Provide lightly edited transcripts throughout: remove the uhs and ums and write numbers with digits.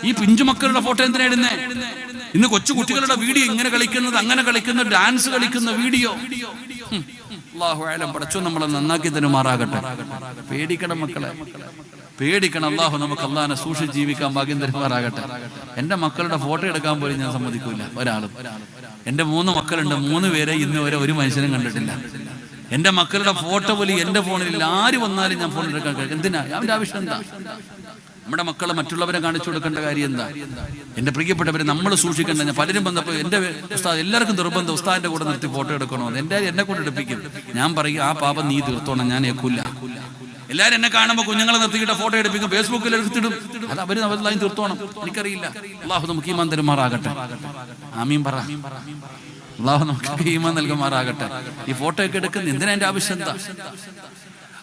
ഈ പിഞ്ചുമക്കളുടെ ഫോട്ടോ എന്തിനാ ഇടുന്നേ? ഇന്ന് കൊച്ചു കുട്ടികളുടെ വീഡിയോ ഇങ്ങനെ കളിക്കുന്നത്, അങ്ങനെ കളിക്കുന്ന, ഡാൻസ് കളിക്കുന്ന വീഡിയോ. അല്ലാഹു അഅലം. പടച്ചോ നമ്മളെ നന്നാക്കി തരുമാറാകട്ടെ. പേടിക്കണം മക്കളെ, പേടിക്കണം. അല്ലാഹു നമുക്ക് അല്ലാഹനെ സൂക്ഷിച്ച് ജീവിക്കാൻ ഭാഗ്യം തരുമാറാകട്ടെ. എന്റെ മക്കളുടെ ഫോട്ടോ എടുക്കാൻ പോലും ഞാൻ സമ്മതിക്കൂല ഒരാളും. എന്റെ 3 മക്കളുണ്ട്, 3 പേരെ ഇന്ന് വരെ ഒരു മനുഷ്യനും കണ്ടിട്ടില്ല. എന്റെ മക്കളുടെ ഫോട്ടോ പോലും എന്റെ ഫോണിൽ ആര് വന്നാലും ഞാൻ ഫോൺ എടുക്കാൻ കഴിയും. എന്തിനാ? അവന്റെ ആവശ്യം എന്താ? നമ്മുടെ മക്കളെ മറ്റുള്ളവരെ കാണിച്ചു കൊടുക്കേണ്ട കാര്യം എന്താ? എന്റെ പ്രിയപ്പെട്ടവരെ, നമ്മൾ സൂക്ഷിക്കേണ്ട. ഞാൻ പലരും വന്നപ്പോൾ എന്റെ ഉസ്താദ്, എല്ലാവർക്കും നിർബന്ധം ഉസ്താദിന്റെ കൂടെ നിർത്തി ഫോട്ടോ എടുക്കണമെന്ന്. എന്നെ കൊണ്ട് എടുപ്പിക്കും. ഞാൻ പറയും, ആ പാപം നീ തീർത്തോണം, ഞാൻ ഏക്കൂല. എല്ലാവരും എന്നെ കാണുമ്പോൾ കുഞ്ഞുങ്ങളെ നിർത്തിയിട്ട് ഫോട്ടോ എടുപ്പിക്കും, ഫേസ്ബുക്കിൽ എടുത്തിടും. അത് അവര് അവരെല്ലാം തീർത്തോണം. എനിക്കറിയില്ല. അല്ലാഹു നമുക്ക് ഈമാൻ തരുമാറാകട്ടെ. ആമീൻ പറ. അല്ലാഹു നമുക്ക് ഈമാൻ നൽകുമാറാകട്ടെ. ഈ ഫോട്ടോ ഒക്കെ എടുക്കുന്ന എന്തിനാ? എന്റെ ആവശ്യം എന്താ?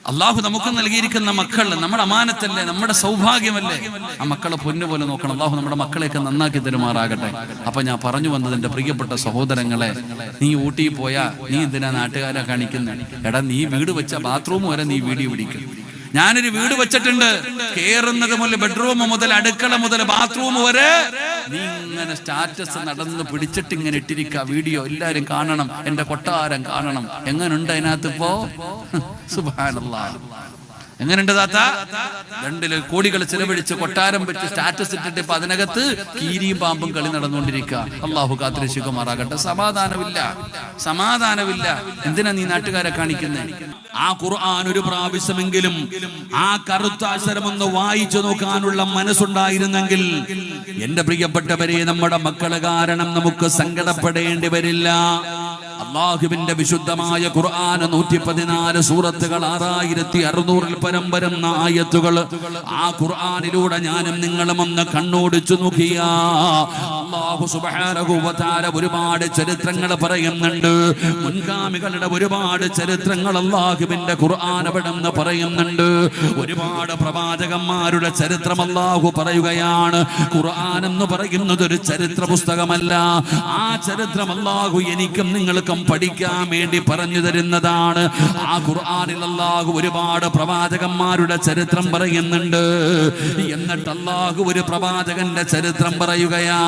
അല്ലാഹു നമുക്ക് നൽകിയിരിക്കുന്ന മക്കൾ നമ്മുടെ അമാനത്തല്ലേ, നമ്മുടെ സൗഭാഗ്യമല്ലേ? ആ മക്കളെ പൊന്നുപോലെ നോക്കണം. അല്ലാഹു നമ്മുടെ മക്കളെയൊക്കെ നന്നാക്കി തരുമാറാകട്ടെ. അപ്പൊ ഞാൻ പറഞ്ഞു വന്നത്, എന്റെ പ്രിയപ്പെട്ട സഹോദരങ്ങളെ, നീ ഊട്ടി പോയാ നീ എന്തിനാ നാട്ടുകാരെ കാണിക്കുന്നത്? എടാ, നീ വീട് വെച്ച ബാത്റൂം വരെ നീ വീഡിയോ പിടിക്കും. ഞാനൊരു വീട് വെച്ചിട്ടുണ്ട്, കേറുന്നത് മുതൽ ബെഡ്റൂം മുതൽ അടുക്കള മുതൽ ബാത്റൂം വരെ നീ ഇങ്ങനെ സ്റ്റാറ്റസ് നടന്ന് പിടിച്ചിട്ട് ഇങ്ങനെ ഇട്ടിരിക്കുക. വീഡിയോ എല്ലാരും കാണണം, എന്റെ കൊട്ടാരം കാണണം. എങ്ങനുണ്ട് അതിനകത്ത് ഇപ്പോ? സുബ്ഹാനല്ലാഹ്. എങ്ങനെയുണ്ട് താത്ത? 2 കോടികൾ ചെലവഴിച്ച് കൊട്ടാരം വെച്ച് സ്റ്റാറ്റസ് ഇട്ടിട്ട് ഇപ്പൊ അതിനകത്ത് കീരിയും പാമ്പും കളി നടന്നുകൊണ്ടിരിക്കുക. അല്ലാഹു കാത്തിരക്ഷിക്കുമാറാകട്ടെ. സമാധാനമില്ല. എന്തിനാ നീ നാട്ടുകാരെ കാണിക്കുന്നത്? ആ ഖുർആൻ ഒരു പ്രാവശ്യമെങ്കിലും ആ കറുത്ത അക്ഷരമൊന്ന് വായിച്ചു നോക്കാനുള്ള മനസ്സുണ്ടായിരുന്നെങ്കിൽ, എന്റെ പ്രിയപ്പെട്ടവരെ, നമ്മുടെ മക്കള് കാരണം നമുക്ക് സങ്കടപ്പെടേണ്ടി വരില്ല. അല്ലാഹുവിന്റെ വിശുദ്ധമായ ഖുർആൻ 114 സൂറത്തുകൾ, 6600-ൽ പരം വരുന്ന ആയത്തുകൾ. ആ ഖുർആനിലൂടെ ഞാനും നിങ്ങളും ഒന്ന് കണ്ണോടിച്ചു നോക്കിയ അല്ലാഹു സുബ്ഹാനഹു വ തആല ഒരുപാട് ചരിത്രങ്ങൾ പറയുന്നുണ്ട്. മുൻഗാമികളുടെ ഒരുപാട് ചരിത്രങ്ങൾ അല്ലാഹുവിന്റെ ഖുർആൻ അവിടെന്ന് പറയുന്നുണ്ട്. ഒരുപാട് പ്രവാചകന്മാരുടെ ചരിത്രം അല്ലാഹു പറയുകയാണ്. ഖുർആൻ എന്ന് പറയുന്നത് ഒരു ചരിത്ര പുസ്തകമല്ല. ആ ചരിത്രം അല്ലാഹു എനിക്കും നിങ്ങൾക്കും പഠിക്കാൻ വേണ്ടി പറഞ്ഞു തരുന്നതാണ്. ആ ഖുർആനിൽ അല്ലാഹു ഒരുപാട് പ്രവാചകന്മാരുടെ ചരിത്രം പറയുന്നുണ്ട്. എന്നിട്ട് അല്ലാഹു ഒരു പ്രവാചകന്റെ ചരിത്രം പറയുകയാ.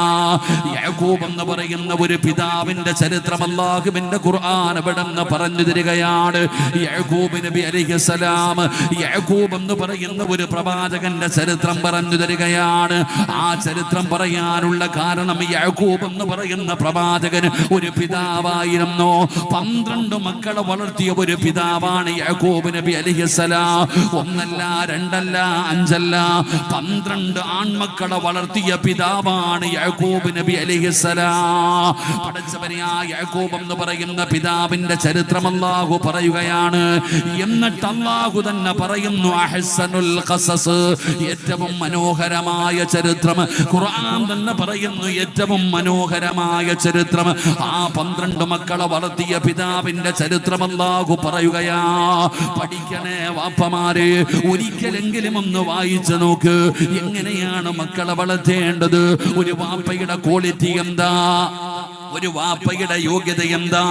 യാക്കൂബ് എന്ന് പറയുന്ന ഒരു പിതാവിന്റെ ചരിത്രം അല്ലാഹുവിന്റെ ഖുർആൻ അവിടെന്ന് പറഞ്ഞു തരികയാണ്. യാക്കൂബ് നബി അലൈഹിസ്സലാം, യാക്കൂബ് എന്ന് പറയുന്ന ഒരു പ്രവാചകന്റെ ചരിത്രം പറഞ്ഞു തരികയാണ്. ആ ചരിത്രം പറയാനുള്ള കാരണം, യാക്കൂബ് എന്ന് പറയുന്ന പ്രവാചകൻ ഒരു പിതാവായിരുന്നു. 12 മക്കളെ വളർത്തിയ ഒരു പിതാവാണ് യാക്കൂബ് നബി അലൈഹിസ്സലാം. 1 അല്ല 2 അല്ല 5 അല്ല 12 ആൺമക്കളെ വളർത്തിയ പിതാവാണ് യാക്കൂബ് നബി അലൈഹിസ്സലാം. പടച്ചവനെ, ആ യാക്കൂബ് എന്ന് പറയുന്ന പിതാവിന്റെ ചരിത്രം അല്ലാഹു പറയുകയാണ്. എന്നിട്ട് അല്ലാഹു തന്നെ പറയുന്നു, അഹ്സനുൽ ഖസസ്, ഏറ്റവും മനോഹരമായ ചരിത്രം. ഖുർആൻ തന്നെ പറയുന്നു, ഏറ്റവും മനോഹരമായ ചരിത്രം. ആ 12 മക്കളെ വളർത്തിയ പിതാവിന്റെ ചരിത്രം അല്ലാഹു പറയുകയാ. പഠിക്കണേ വാപ്പമാരെ, ഒരിക്കലെങ്കിലും ഒന്ന് വായിച്ചു നോക്ക്. എങ്ങനെയാണ് മക്കളെ വളർത്തേണ്ടത്? ഒരു വാപ്പയുടെ ക്വാളിറ്റി എന്താ? ഒരു വാപ്പയുടെ യോഗ്യത എന്താ?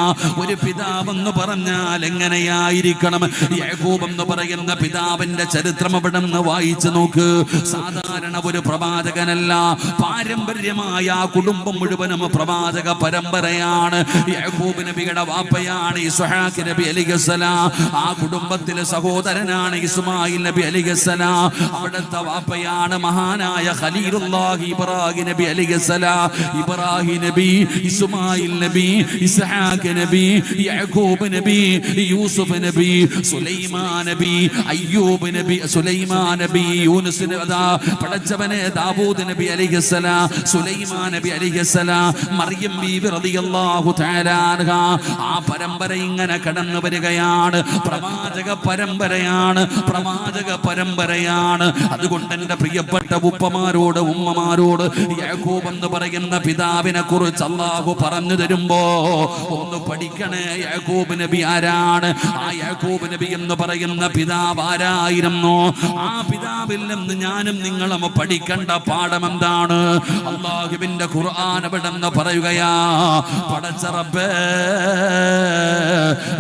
ഒരു പിതാവെന്ന് പറഞ്ഞാൽ എങ്ങനെയായിരിക്കണം? യാക്കൂബ് എന്ന് പറയുന്ന പിതാവിന്റെ ചരിത്രം അവിടെ നിന്ന് വായിച്ചു നോക്ക്. സാധാരണ ഒരു പ്രവാചകനല്ല, പാരമ്പര്യമായ ആ കുടുംബം മുഴുവനും പ്രവാചക പരമ്പരയാണ്. യാക്കൂബ് നബിയുടെ വാപ്പയാണ് ഇസ്ഹാഖ് നബി അലൈഹിസ്സലാം. ആ കുടുംബത്തിലെ സഹോദരനാണ് ഇസ്മായിൽ നബി അലൈഹിസ്സലാം. അവിടുത്തെ വാപ്പയാണ് മഹാനായ ഖലീലുല്ലാഹി ഇബ്രാഹിം നബി അലൈഹിസ്സലാം. ഇബ്രാഹിം നബി, ഇസ്മായിൽ നബി, ഇസ്ഹാഖ് നബി, യാക്കൂബ് നബി, യൂസുഫ് നബി, സുലൈമാൻ നബി, അയ്യൂബ് നബി, സുലൈമാൻ നബി, യൂനുസ് നബി, പടച്ചവനെ ദാവൂദ് നബി അലൈഹിസ്സലാം, സുലൈമാൻ നബി അലൈഹിസ്സലാം, മറിയം ബീവി റളിയല്ലാഹു തആല അൻഹ. ആ പരമ്പര ഇങ്ങനെ കടന്നു വരികയാണ്. പ്രവാചക പരമ്പരയാണ്, പ്രവാചക പരമ്പരയാണ്. അതുകൊണ്ട് എന്റെ പ്രിയപ്പെട്ട ഉപ്പമാരോട് ഉമ്മമാരോട് യാക്കൂബ് എന്ന് പറയുന്ന പിതാവിനെ കുറിച്ച് അല്ലാഹു പറഞ്ഞു തരുമ്പോ ഒന്ന് പഠിക്കണേ. യാക്കൂബ് നബി ആരാണ്? ആ യാക്കൂബ് നബി എന്ന് പറയുന്ന പിതാവ് ആരായിരുന്നു? ആ പിതാവിൽ നിന്ന് ഞാനും നിങ്ങളും പഠിക്കേണ്ട പാഠം എന്താണ്? അല്ലാഹുവിന്റെ ഖുർആൻ അവിടെ നിന്ന് പറയുകയാ, പടച്ച റബ്ബേ,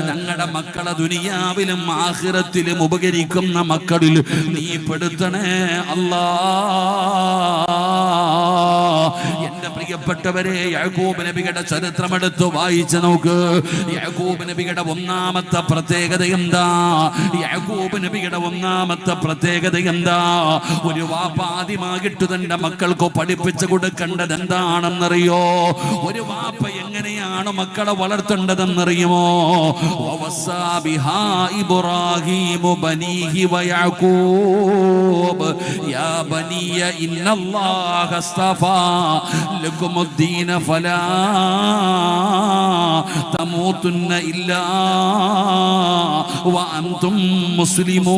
ഞങ്ങളുടെ മക്കളെ ദുനിയാവിലും ആഖിറത്തിലും ഉപകരിക്കുന്ന മക്കളിൽ നീ പെടുത്തണേ അല്ലാഹ്. പ്രിയപ്പെട്ടവരെ, യാക്കൂബ് നബിയുടെ ചരിത്രം എടുത്ത് വായിച്ചു നോക്ക്. യാക്കൂബ് നബിയുടെ ഒന്നാമത്തെ പ്രത്യേകത എന്താ? യാക്കൂബ് നബിയുടെ ഒന്നാമത്തെ പ്രത്യേകത എന്താ? ഒരു വാപ്പ ആദ്യമായിട്ട് തന്റെ മക്കൾക്ക് പഠിപ്പിച്ചു കൊടുക്കേണ്ടത് എന്താണെന്നറിയോ? ഒരു വാപ്പ എങ്ങനെയാണ് മക്കളെ വളർത്തേണ്ടതെന്നറിയുമോ? വവസ്സാ ബിഹാ ഇബ്രാഹീമു ബനീഹി വയഅകൂബ് യാ ബനിയ ഇന്നല്ലാഹ അസ്തഫാ ലകുമുദ്ദീന ഫലാ തമൂതുന്ന ഇല്ലാ വഅൻതും മുസ്ലിമൂൻ.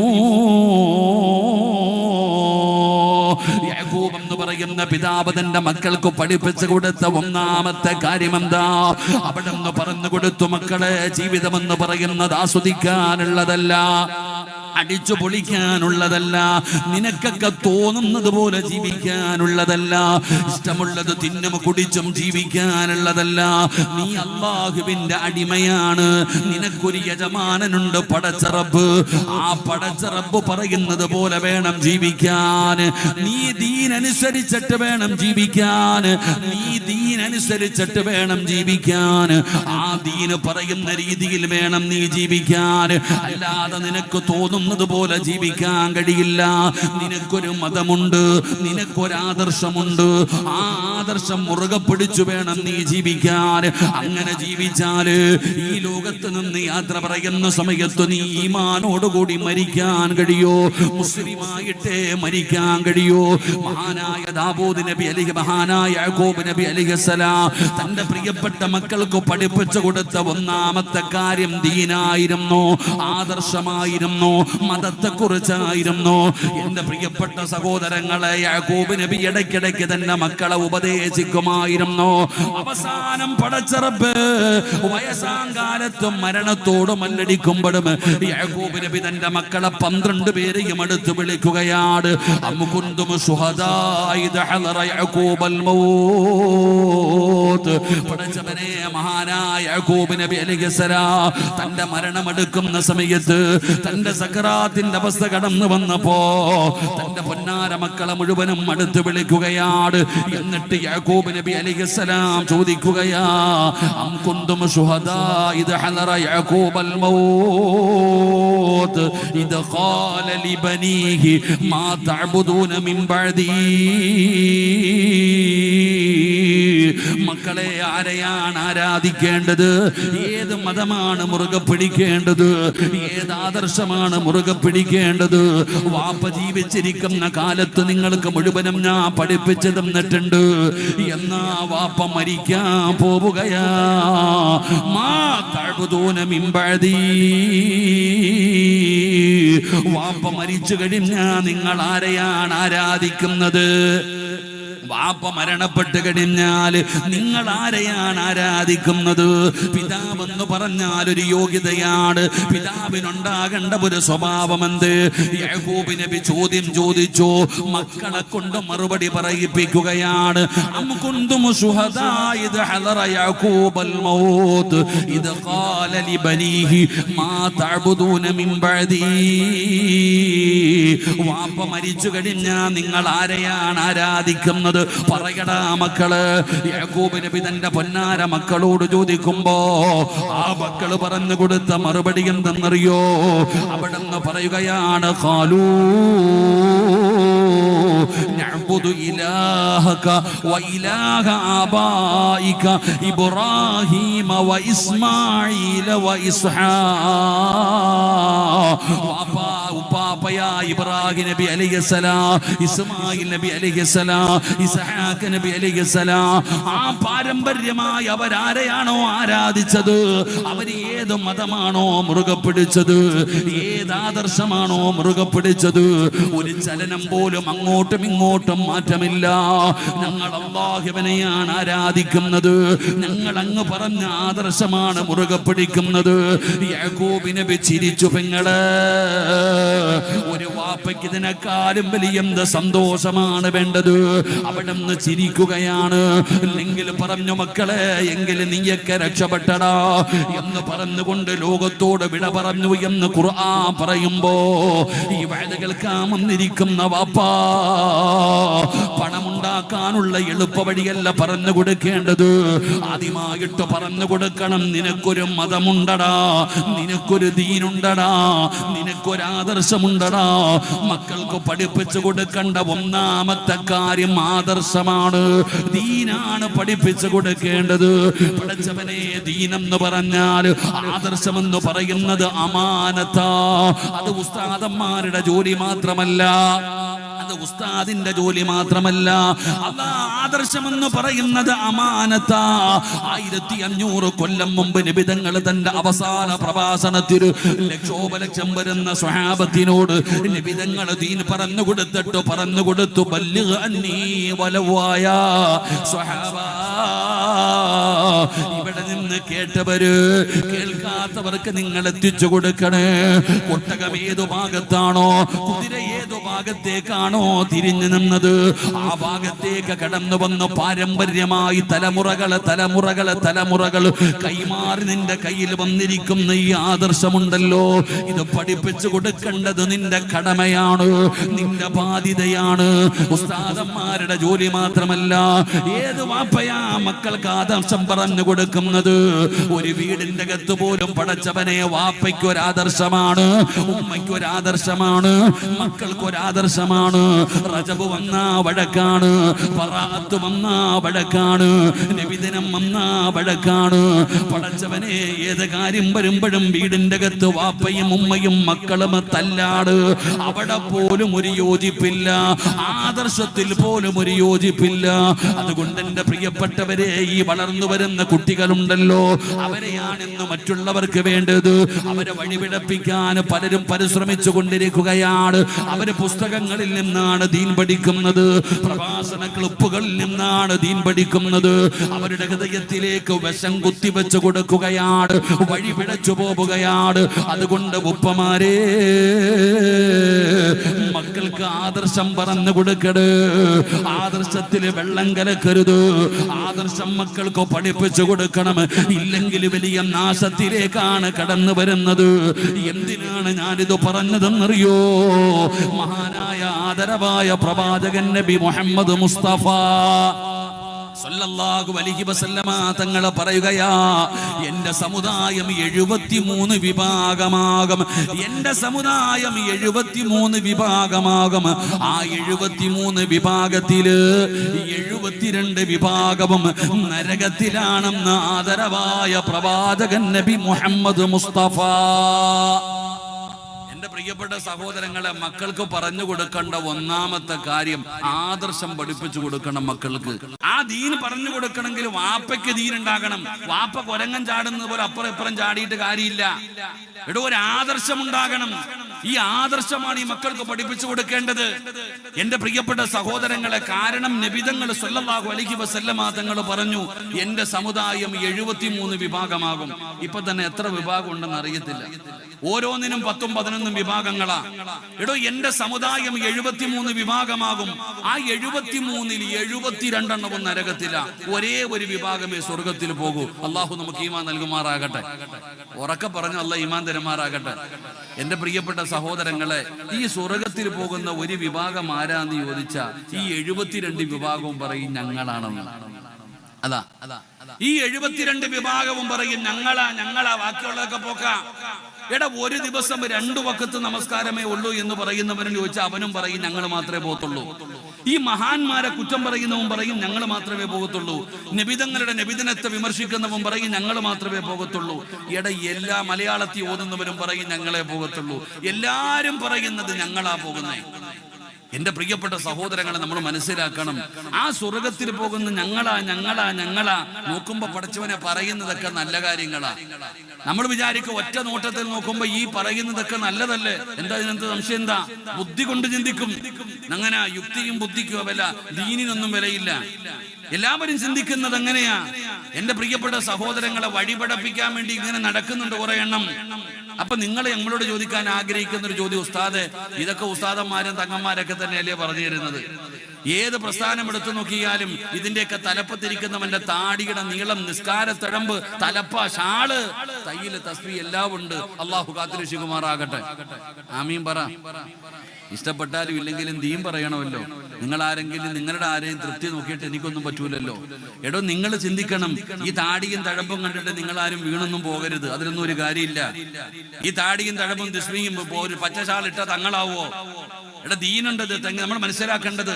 യാക്കൂബ് എന്ന് പറയുന്ന പിതാവ് തന്റെ മക്കൾക്ക് പഠിപ്പിച്ചു കൊടുത്ത ഒന്നാമത്തെ കാര്യം എന്താ? അവിടെ നിന്ന് പറഞ്ഞു കൊടുത്തു, മക്കളെ, ജീവിതമെന്ന് പറയുന്നത് ആസ്വദിക്കാനുള്ളതല്ല, അടിച്ചു പൊളിക്കാനുള്ളതല്ല, നിനക്കൊക്കെ തോന്നുന്നത് പോലെ ജീവിക്കാനുള്ളതല്ല, ഇഷ്ടമുള്ളത് തിന്നും കുടിച്ചും ജീവിക്കാനുള്ളതല്ല. നീ അല്ലാഹുവിന്റെ അടിമയാണ്. നിനക്കൊരു യജമാനനുണ്ട്, പടച്ച റബ്ബ്. ആ പടച്ച റബ്ബ് പറയുന്നത് പോലെ വേണം ജീവിക്കാൻ. നീ ദീനനുസരിച്ചിട്ട് വേണം ജീവിക്കാൻ. നീ ദീനനുസരിച്ചിട്ട് വേണം ജീവിക്കാൻ. ആ ദീന് പറയുന്ന രീതിയിൽ വേണം നീ ജീവിക്കാൻ. അല്ലാതെ നിനക്ക് തോന്നുന്നത് പോലെ ജീവിക്കാൻ കഴിയില്ല. നിനക്കൊരു മതമുണ്ട്, നിനക്കൊരാദർശമുണ്ട്. ആ ആദർശം മുറുകെ പിടിച്ചു വേണം നീ ജീവിക്കാൻ. അങ്ങനെ ജീവിച്ചാല് ഈ ലോകത്ത് നിന്ന് യാത്ര പറയുന്ന സമയത്ത് നീ ഈമാനോടുകൂടി മരിക്കാൻ കഴിയോ? മുസ്ലിമായിട്ടേ മരിക്കാൻ കഴിയോ? മഹാനായ ദാവൂദ് നബി അലൈഹി, മഹാനായ യാക്കൂബ് നബി അലൈഹിസ്സലാം തന്റെ പ്രിയപ്പെട്ട മക്കൾക്ക് പഠിപ്പിച്ചു കൊടുത്ത ഒന്നാമത്തെ കാര്യം ദീനായിരുന്നു, ആദർശമായിരുന്നു, മതത്തെക്കുറിച്ചായിരുന്നു. എന്റെ പ്രിയപ്പെട്ട സഹോദരങ്ങളെ, യാക്കൂബ് നബി ഇടയ്ക്കിടയ്ക്ക് തന്നെ മക്കളെ ഉപദേശിക്കുമായിരുന്നു. അവസാനം പടച്ച റബ്ബ് വയസ്സാം കാലത്തും മരണത്തോട് മല്ലടിക്കുമ്പോഴും യാക്കൂബ് നബി തന്റെ മക്കളെ 12 പേരെയും അടുത്ത് വിളിക്കുകയാണ്. അംകുന്തും ശുഹദാ ഇദ് ഹളറ യാക്കൂബൽ മൗത്ത്. പടച്ചവനെ, മഹാനായ യാക്കൂബ് നബി അലൈഹിസ്സലാം തന്റെ മരണമെടുക്കുന്ന സമയത്ത്, തന്റെ സക്കറാത്തിന്റെ അവസ്ഥ കടന്നു വന്നപ്പോ തന്റെ പൊന്നാര മക്കളെ മുഴുവനും അടുത്ത് വിളിക്കുകയാണ്. എന്നിട്ട് യാക്കൂബ് നബി അലൈഹിസ്സലാം ചോദിക്കുകയാ, അം കുന്തും ശുഹദാ ഇദ് ഹളറ യാക്കൂബൽ മൗത്ത് ഇദ് ഖാല ലിബനീഹി മാ തഅബുദൂന മിൻ ബഅദി. മക്കളെ, ആരെയാണ് ആരാധിക്കേണ്ടത്? ഏത് മതമാണ് മുറുകെ പിടിക്കേണ്ടത്? ഏത് ആദർശമാണ് മുറുകെ പിടിക്കേണ്ടത്? വാപ്പ ജീവിച്ചിരിക്കുന്ന കാലത്ത് നിങ്ങൾക്ക് മുഴുവനും ഞാൻ പഠിപ്പിച്ചു തന്നിട്ടുണ്ട്. എന്നാ വാപ്പ മരിക്കാൻ പോവുകയാ. മാ തഅബുദൂന മിൻ ബഅദി. വാപ്പ മരിച്ചു കഴിഞ്ഞാൽ നിങ്ങൾ ആരെയാണ് ആരാധിക്കുന്നത്? വാപ്പ മരണപ്പെട്ട് കഴിഞ്ഞാൽ നിങ്ങൾ ആരെയാണ് ആരാധിക്കുന്നത്? പിതാവെന്ന് പറഞ്ഞാൽ ഒരു യോഗ്യതയാണ്. പിതാവിനുണ്ടാകേണ്ട ഒരു സ്വഭാവം എന്ത്? യാക്കൂബ് നബി ചോദ്യം ചോദിച്ചു, മക്കളെ കൊണ്ട് മറുപടി പറയിപ്പിക്കുകയാണ്. അം കുന്തും ശുഹദാ ഇദ് ഹളറ യാക്കൂബൽ മൗത്ത് ഇദ് ഖാല ലിബനീഹി മാ തഅബുദൂന മിൻ ബഅദി. വാപ്പ മരിച്ചു കഴിഞ്ഞാൽ നിങ്ങൾ ആരെയാണ് ആരാധിക്കുന്നത്? പറയടാ മക്കള്. യാക്കൂബ് നബി തന്റെ പൊന്നാര മക്കളോട് ചോദിക്കുമ്പോ ആ മക്കള് പറഞ്ഞു കൊടുത്ത മറുപടി എന്തെന്നറിയോ? അവിടെന്ന് പറയുകയാണ്, ഖാലൂ നഅ്ബുദു ഇലാഹക വ ഇലാഹ ആബായിക ഇബ്രാഹീമ വ ഇസ്മാഈല വ ഇസ്ഹാഖ്. ഉപ്പാപ്പയാ ഇബ്രാഹിം നബി അലൈഹിസ്സലാം, ഇസ്മായിൽ നബി അലൈഹിസ്സലാം, ഇസ്ഹാഖ് നബി അലൈഹിസ്സലാം, ആ പാരമ്പര്യമായി അവരാരെയാണോ ആരാധിച്ചത്, അവർ ഏത് മതമാണോ മുറുകെ പിടിച്ചത്, ഏത് ആദർശമാണോ മുറുകെ പിടിച്ചത്, ഒരു ചലനം പോലും അങ്ങോട്ടും ഇങ്ങോട്ടും മാറ്റമില്ല. ഞങ്ങൾ അല്ലാഹുവിനെയാണ് ആരാധിക്കുന്നത്, ഞങ്ങൾ അങ്ങ് പറഞ്ഞ ആദർശമാണ് മുറുകെ പിടിക്കുന്നത്. യാക്കൂബ് നബി ചിരിച്ചു. പെങ്ങളെ, ഒരു വാപ്പയ്ക്ക് ഇതിനെക്കാളും വലിയ എന്ത് സന്തോഷമാണ് വേണ്ടത്? അവിടെ നിന്ന് ചിരിക്കുകയാണ്. എങ്കിൽ പറഞ്ഞു മക്കളെ, എങ്കിൽ നീയൊക്കെ രക്ഷപ്പെട്ടടാ എന്ന് പറഞ്ഞുകൊണ്ട് ലോകത്തോട് വിട പറഞ്ഞു എന്ന് ഖുർആൻ പറയുമ്പോ ഈ വഅദ കേൾക്കാൻ വന്നിരിക്കുന്ന വാപ്പാ പണമുണ്ടാക്കാനുള്ള എളുപ്പ വഴിയല്ല പറഞ്ഞു കൊടുക്കേണ്ടത്. ആദ്യമായിട്ട് പറഞ്ഞു കൊടുക്കണം, നിനക്കൊരു മതമുണ്ടടാ, നിനക്കൊരു ദീനുണ്ടടാ, നിനക്കൊരു ആദർശമുണ്ടടാ. മക്കൾക്ക് പഠിപ്പിച്ചു കൊടുക്കേണ്ട ഒന്നാമത്തെ കാര്യം ആദർശമാണ്, ദീനാണ് പഠിപ്പിച്ചു കൊടുക്കേണ്ടത്. പഠിച്ചവനെ, ദീനെന്ന് പറഞ്ഞാൽ ആദർശമെന്ന് പറയുന്നത് അമാനത്താ. അത് ഉസ്താദന്മാരുടെ ജോലി മാത്രമല്ല, അത് ഉസ്താദിന്റെ ജോലി മാത്രമല്ല. ആദർശമെന്ന് പറയുന്നത് അമാനത്താ. 1500 കൊല്ലം മുമ്പ് നബി തങ്ങൾ തന്റെ അവസാന പ്രഭാഷണത്തിൽ ലക്ഷോപലക്ഷം വരുന്ന സ്വഹാബത്തിനോട് നബി തങ്ങൾ ദീൻ പറഞ്ഞു കൊടുത്തു ബല്ലിഗ് അന്നീ വലവായ സ്വഹാബ. ഇവിടെ നിന്ന് കേട്ടവര് കേൾക്കാത്തവർക്ക് നിങ്ങൾ എത്തിച്ചു കൊടുക്കണേ. ഒട്ടകം ഏതു ഭാഗത്താണോ, കുതിര ഏതു ഭാഗത്തേക്കാണോ തിരിഞ്ഞു നിന്നത്, ആ ഭാഗത്തേക്ക് കടന്നു വന്ന് പാരമ്പര്യമായി തലമുറകൾ കൈമാറി നിന്റെ കയ്യിൽ വന്നിരിക്കുന്ന ഈ ആദർശമുണ്ടല്ലോ, ഇത് പഠിപ്പിച്ചു കൊടുക്കേണ്ടത് നിന്റെ കടമയാണ്, നിന്റെ ബാധ്യതയാണ്. ഉസ്താദന്മാരുടെ ജോലി മാത്രമല്ല. ഏത് വാപ്പയാ മക്കൾക്ക് ആദർശം പറഞ്ഞു കൊടുക്കുന്നത്? ഒരു വീടിന്റെ അകത്ത് പോലും പടച്ചവനെ വാപ്പയ്ക്ക് ഒരു ആദർശമാണ്, ഉമ്മയ്ക്ക് ഒരു ആദർശമാണ്, മക്കൾക്ക് ഒരു ആദർശമാണ്. റജബ് വന്നാ വഴക്കാണ്, ബറാഅത്ത് വന്നാ വഴക്കാണ്, നബിദിനം വന്നാ വഴക്കാണ്. പടച്ചവനെ, ഏത് കാര്യം വരുമ്പോഴും വീടിന്റെ അകത്ത് വാപ്പയും ഉമ്മയും മക്കളും തല്ലാണ്. അവിടെ പോലും ഒരു യോജിപ്പില്ല, ആദർശത്തിൽ പോലും ഒരു യോജിപ്പില്ല. അതുകൊണ്ട് എന്റെ പ്രിയപ്പെട്ടവരെ, ഈ വളർന്നു വരുന്ന കുട്ടികളുണ്ടല്ലോ, അവരെയാണെന്ന് മറ്റുള്ളവർക്ക് വേണ്ടത്. അവരെ വഴിപിഴപ്പിക്കാൻ പലരും പരിശ്രമിച്ചു കൊണ്ടിരിക്കുകയാണ്. അവര് പുസ്തകങ്ങളിൽ നിന്നാണ് ദീൻ പഠിക്കുന്നത്, പ്രഭാഷണ ക്ലിപ്പുകളിൽ നിന്നാണ് ദീൻ പഠിക്കുന്നത്. അവരുടെ ഹൃദയത്തിലേക്ക് വിഷം കുത്തിവെച്ചു കൊടുക്കുകയാണ്, വഴി പിഴച്ചു പോവുകയാണ്. അതുകൊണ്ട് ഉപ്പമാരെ, മക്കൾക്ക് ആദർശം പറഞ്ഞു കൊടുക്കരുത്, ആദർശത്തിൽ വെള്ളം കലക്കരുത്, ആദർശം മക്കൾക്ക് പഠിപ്പിച്ചു കൊടുക്കണം. ഇല്ലെങ്കിൽ വലിയ നാശത്തിലേക്കാണ് കടന്നു വരുന്നത്. എന്തിനാണ് ഞാനിത് പറഞ്ഞതെന്നറിയോ? മഹാനായ ആദരവായ പ്രവാചകൻ നബി മുഹമ്മദ് മുസ്തഫ സല്ലല്ലാഹു അലൈഹി വസല്ലമ തങ്ങൾ പറയുകയാ, എന്റെ സമുദായം 73 വിഭാഗമാകും. എന്റെ സമുദായം 73 വിഭാഗമാകും. ആ 73 വിഭാഗത്തില് 72 വിഭാഗവും നരകത്തിലാണെന്ന് ആദരവായ പ്രവാചകൻ നബി മുഹമ്മദ് മുസ്തഫ. പ്രിയപ്പെട്ട സഹോദരങ്ങളെ, മക്കൾക്ക് പറഞ്ഞു കൊടുക്കേണ്ട ഒന്നാമത്തെ കാര്യം ആദർശം പഠിപ്പിച്ചു കൊടുക്കണം മക്കൾക്ക്. ആ ദീൻ പറഞ്ഞു കൊടുക്കണമെങ്കിൽ വാപ്പയ്ക്ക് ദീൻ ഉണ്ടാകണം. വാപ്പ കൊരങ്ങൻ ചാടുന്നത് പോലെ അപ്പുറം ഇപ്പുറം ചാടിയിട്ട് കാര്യമില്ല. ഒരു ആദർശം ഉണ്ടാകണം. ഈ ആദർശമാണ് ഈ മക്കൾക്ക് പഠിപ്പിച്ചു കൊടുക്കേണ്ടത്. എന്റെ പ്രിയപ്പെട്ട സഹോദരങ്ങളെ, കാരണം നബിതങ്ങൾ സല്ലല്ലാഹു അലൈഹി വസല്ലമ തങ്ങൾ പറഞ്ഞു, എന്റെ സമുദായം 73 വിഭാഗമാകും. ഇപ്പൊ തന്നെ എത്ര വിഭാഗം ഉണ്ടെന്ന് അറിയത്തില്ല. ഓരോന്നിനും 10ഉം 11ഉം വിഭാഗങ്ങളാ. എന്റെ സമുദായം 73 വിഭാഗമാകും. ആ 73-ൽ 72 എണ്ണവും നരകത്തില്ല. ഒരേ ഒരു വിഭാഗമേ സ്വർഗത്തിൽ പോകൂ. അള്ളാഹു നമുക്ക് ഈമാൻ നൽകുമാറാകട്ടെ. ഉറക്കെ പറഞ്ഞു അല്ലാഹ് ഈമാൻ തരുമാറാകട്ടെ. എന്റെ പ്രിയപ്പെട്ട സഹോദരങ്ങളെ, ഈ സ്വർഗത്തിൽ പോകുന്ന ഒരു വിഭാഗം ആരാന്ന് ചോദിച്ച ഈ 72 വിഭാഗവും പറയും ഞങ്ങളാണെന്ന്. അതാ ഈ 72 വിഭാഗവും പറയും ഞങ്ങളാ ബാക്കിയുള്ളതൊക്കെ പോക്കാ. ഒരു ദിവസം 2 വഖത്ത് നമസ്കാരമേ ഉള്ളൂ എന്ന് പറയുന്നവരും ചോദിച്ചാൽ അവനും പറയും ഞങ്ങൾ മാത്രമേ പോകത്തുള്ളൂ. ഈ മഹാന്മാരെ കുറ്റം പറയുന്നവൻ പറയും ഞങ്ങൾ മാത്രമേ പോകത്തുള്ളൂ. നബിതങ്ങളുടെ നബിദിനത്തെ വിമർശിക്കുന്നവൻ പറയും ഞങ്ങൾ മാത്രമേ പോകത്തുള്ളൂ. എല്ലാ മലയാളത്തിൽ ഓതുന്നവരും പറയും ഞങ്ങളെ പോകത്തുള്ളൂ. എല്ലാരും പറയുന്നത് ഞങ്ങളാ പോകുന്നേ. എന്റെ പ്രിയപ്പെട്ട സഹോദരങ്ങളെ, നമ്മൾ മനസ്സിലാക്കണം, ആ സ്വർഗത്തിൽ പോകുന്ന ഞങ്ങളാ നോക്കുമ്പോ പഠിച്ചവനെ പറയുന്നതൊക്കെ നല്ല കാര്യങ്ങളാ. നമ്മൾ വിചാരിക്കും ഒറ്റ നോട്ടത്തിൽ നോക്കുമ്പോ ഈ പറയുന്നതൊക്കെ നല്ലതല്ലേ, എന്താ ഇതിനകത്ത് സംശയം? എന്താ? ബുദ്ധി കൊണ്ട് ചിന്തിക്കും. അങ്ങനെ യുക്തിയും ബുദ്ധിക്കും വില, ദീനിനൊന്നും വിലയില്ല. എല്ലാവരും ചിന്തിക്കുന്നത് എങ്ങനെയാ? എന്റെ പ്രിയപ്പെട്ട സഹോദരങ്ങളെ, വഴിപടപ്പിക്കാൻ വേണ്ടി ഇങ്ങനെ നടക്കുന്നുണ്ട് കുറെ എണ്ണം. അപ്പൊ നിങ്ങൾ ഞങ്ങളോട് ചോദിക്കാൻ ആഗ്രഹിക്കുന്ന ഒരു ചോദ്യം, ഉസ്താദ് ഇതൊക്കെ ഉസ്താദന്മാരും തങ്ങന്മാരൊക്കെ തന്നെയല്ലേ പറഞ്ഞു തരുന്നത്? ഏത് പ്രസ്ഥാനം എടുത്തു നോക്കിയാലും ഇതിന്റെയൊക്കെ തലപ്പത്തിരിക്കുന്നവന്റെ താടിയുടെ നീളം, നിസ്കാരത്തഴമ്പ്, തലപ്പ, ഷാള്, തയ്യില്, തസ്ബീഹ് എല്ലാം ഉണ്ട്. അള്ളാഹു കാത്തിരക്ഷിക്കുമാറാകട്ടെ. ആമീൻ പറ. ഇഷ്ടപ്പെട്ടാലും ഇല്ലെങ്കിലും ദീൻ പറയണമല്ലോ. നിങ്ങൾ ആരെങ്കിലും നിങ്ങളുടെ ആരെയും തൃപ്തി നോക്കിയിട്ട് എനിക്കൊന്നും പറ്റൂലല്ലോ. എടോ നിങ്ങൾ ചിന്തിക്കണം, ഈ താടിയും തഴമ്പും കണ്ടിട്ട് നിങ്ങൾ ആരും വീണൊന്നും പോകരുത്. അതിലൊന്നും ഒരു കാര്യമില്ല. ഈ താടിയും തഴമ്പും തസ്ബീഹും ഒരു പച്ചശാൾ ഇട്ട തങ്ങളാവോ? എടാ ദീനുണ്ടത്. നമ്മൾ മനസ്സിലാക്കേണ്ടത്,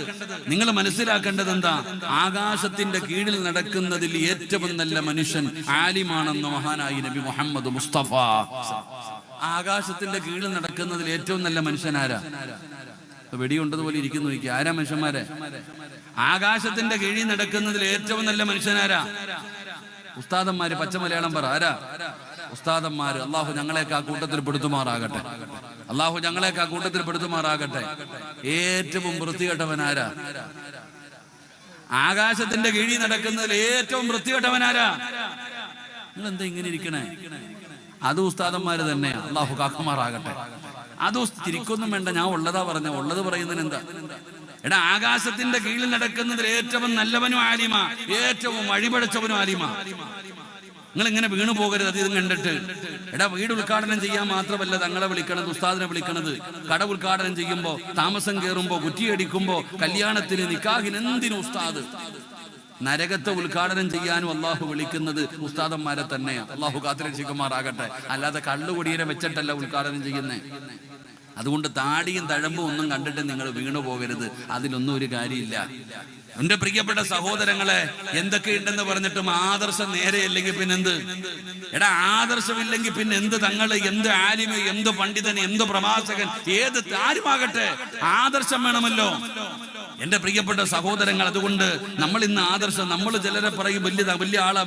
നിങ്ങൾ മനസ്സിലാക്കേണ്ടത് എന്താ? ആകാശത്തിന്റെ കീഴിൽ നടക്കുന്നതിൽ ഏറ്റവും നല്ല മനുഷ്യൻ ആലിമാണെന്ന് മഹാനായി നബി മുഹമ്മദ് മുസ്തഫ. ആകാശത്തിന്റെ കീഴിൽ നടക്കുന്നതിൽ ഏറ്റവും നല്ല മനുഷ്യനാരാ? വെടിയുണ്ടതുപോലെ ഇരിക്കുന്നു. ആരാ മനുഷ്യന്മാരെ? ആകാശത്തിന്റെ കീഴിൽ നടക്കുന്നതിൽ ഏറ്റവും നല്ല മനുഷ്യനാരാ? ഉസ്താദന്മാര്. പച്ച മലയാളം പറ. ആരാ? ഉസ്താദന്മാര്. അള്ളാഹു ഞങ്ങളെയൊക്കെ ആ കൂട്ടത്തിൽ പെടുത്തുമാറാകട്ടെ. അള്ളാഹു ഞങ്ങളെയൊക്കെ ആ കൂട്ടത്തിൽ പെടുത്തുമാറാകട്ടെ. ഏറ്റവും വൃത്തികെട്ടവനാരാ? ആകാശത്തിന്റെ കീഴിൽ നടക്കുന്നതിൽ ഏറ്റവും വൃത്തികെട്ടവനാരാ? നിങ്ങൾ എന്താ ഇങ്ങനെ ഇരിക്കണേ? അത് ഉസ്താദന്മാര് തന്നെ. അള്ളാഹു കാക്കുമാറാകട്ടെ. അത് തിരിക്കൊന്നും വേണ്ട, ഞാൻ ഉള്ളതാ പറഞ്ഞ. ഉള്ളത് പറയുന്നതിന് എന്താ? എടാ ആകാശത്തിന്റെ കീഴിൽ നടക്കുന്നതിൽ ഏറ്റവും നല്ലവനും ആലിമ, ഏറ്റവും വഴിപടച്ചവനും ആലിമ. നിങ്ങൾ ഇങ്ങനെ വീണു പോകരുത്. അത് ഇതും കണ്ടിട്ട്. എടാ വീട് ഉദ്ഘാടനം ചെയ്യാൻ മാത്രമല്ല തങ്ങളെ വിളിക്കണത്, ഉസ്താദിനെ വിളിക്കണത്. കട ഉദ്ഘാടനം ചെയ്യുമ്പോ, താമസം കയറുമ്പോ, കുറ്റിയടിക്കുമ്പോ, കല്യാണത്തിന്, നിക്കാഹിന്, എന്തിനും ഉസ്താദ്. നരകത്തെ ഉദ്ഘാടനം ചെയ്യാനും അള്ളാഹു വിളിക്കുന്നത് ഉസ്താദന്മാരെ തന്നെയാണ്. അള്ളാഹു കാത്തിരക്ഷിക്കുമാറാകട്ടെ. അല്ലാതെ കള്ളുകുടിയനെ വെച്ചിട്ടല്ല ഉദ്ഘാടനം ചെയ്യുന്നേ. അതുകൊണ്ട് താടിയും തഴമ്പും ഒന്നും കണ്ടിട്ട് നിങ്ങൾ വീണു പോകരുത്. അതിലൊന്നും ഒരു കാര്യമില്ല. എന്റെ പ്രിയപ്പെട്ട സഹോദരങ്ങളെ, എന്തൊക്കെയുണ്ടെന്ന് പറഞ്ഞിട്ടും ആദർശം നേരെയല്ലെങ്കിൽ പിന്നെന്ത്? എടാ ആദർശമില്ലെങ്കിൽ പിന്നെ എന്ത് തങ്ങള്, എന്ത് ആലിമ, എന്ത് പണ്ഡിതൻ, എന്ത് പ്രഭാഷകൻ, ഏത് ആരുമാകട്ടെ, ആദർശം വേണമല്ലോ എന്റെ പ്രിയപ്പെട്ട സഹോദരങ്ങൾ. അതുകൊണ്ട് നമ്മൾ ഇന്ന് ആദർശം, നമ്മൾ ചിലരെ പറയും വലിയ ആളാ.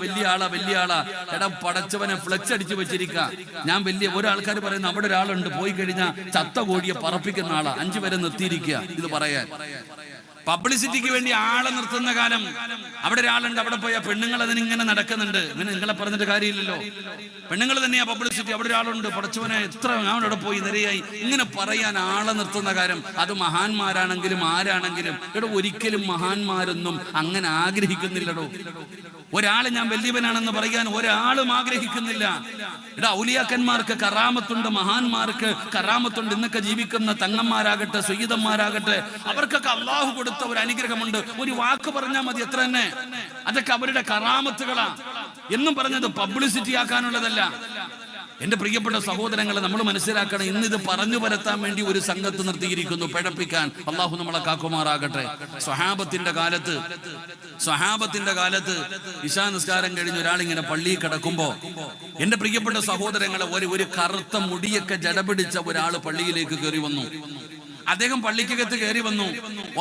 എടാ പടച്ചവനെ ഫ്ലെക്സ് അടിച്ചു വെച്ചിരിക്കുക. ഞാൻ വലിയ ഒരാൾക്കാർ പറയുന്ന അവിടെ ഒരാളുണ്ട്, പോയി കഴിഞ്ഞാൽ ചത്ത കോഴിയെ പറപ്പിക്കുന്ന ആളാ, 5 പേരെ നിർത്തിയിരിക്കുക. ഇത് പറയാൻ പബ്ലിസിറ്റിക്ക് വേണ്ടി ആളെ നിർത്തുന്ന കാലം. അവിടെ ഒരാളുണ്ട്, അവിടെ പോയ പെണ്ണുങ്ങൾ അതിനിങ്ങനെ നടക്കുന്നുണ്ട്. ഇങ്ങനെ നിങ്ങളെ പറഞ്ഞിട്ട് കാര്യമില്ലല്ലോ. പെണ്ണുങ്ങൾ തന്നെയാ പബ്ലിസിറ്റി. അവിടെ ഒരാളുണ്ട്, പടച്ചവനെ എത്ര ഞാൻ അവിടെ പോയി നിരയായി, ഇങ്ങനെ പറയാൻ ആളെ നിർത്തുന്ന കാര്യം. അത് മഹാന്മാരാണെങ്കിലും ആരാണെങ്കിലും. ഇവിടെ ഒരിക്കലും മഹാന്മാരൊന്നും അങ്ങനെ ആഗ്രഹിക്കുന്നില്ലടോ. ഒരാള് ഞാൻ വലിയവനാണെന്ന് പറയാൻ ഒരാളും ആഗ്രഹിക്കുന്നില്ല. ഇവിടെ ഔലിയാക്കന്മാർക്ക് കറാമത്തുണ്ട്, മഹാന്മാർക്ക് കറാമത്തുണ്ട്. ഇന്നൊക്കെ ജീവിക്കുന്ന തങ്ങന്മാരാകട്ടെ, സയ്യിദന്മാരാകട്ടെ, അവർക്കൊക്കെ അള്ളാഹു കൊടുത്ത ഒരു അനുഗ്രഹമുണ്ട്. ഒരു വാക്ക് പറഞ്ഞാൽ മതി, എത്ര തന്നെ. അതൊക്കെ അവരുടെ കറാമത്തുകളാ. എന്നും പറഞ്ഞത് പബ്ലിസിറ്റി ആക്കാനുള്ളതല്ല. എന്റെ പ്രിയപ്പെട്ട സഹോദരങ്ങളെ, നമ്മൾ മനസ്സിലാക്കണം, ഇന്നിത് പറഞ്ഞു പരത്താൻ വേണ്ടി ഒരു സംഘത്ത് നിർത്തിയിരിക്കുന്നു, പിഴപ്പിക്കാൻ. അള്ളാഹു നമ്മളെ കാക്കുമാറാകട്ടെ. സ്വഹാബത്തിന്റെ കാലത്ത് ഇശാ നിസ്കാരം കഴിഞ്ഞ് ഒരാളിങ്ങനെ പള്ളിയിൽ കിടക്കുമ്പോ, എന്റെ പ്രിയപ്പെട്ട സഹോദരങ്ങളെ, ഒരു കറുത്ത മുടിയൊക്കെ ജടപിടിച്ച ഒരാള് പള്ളിയിലേക്ക് കയറി വന്നു. അദ്ദേഹം പള്ളിക്കകത്ത് കയറി വന്നു.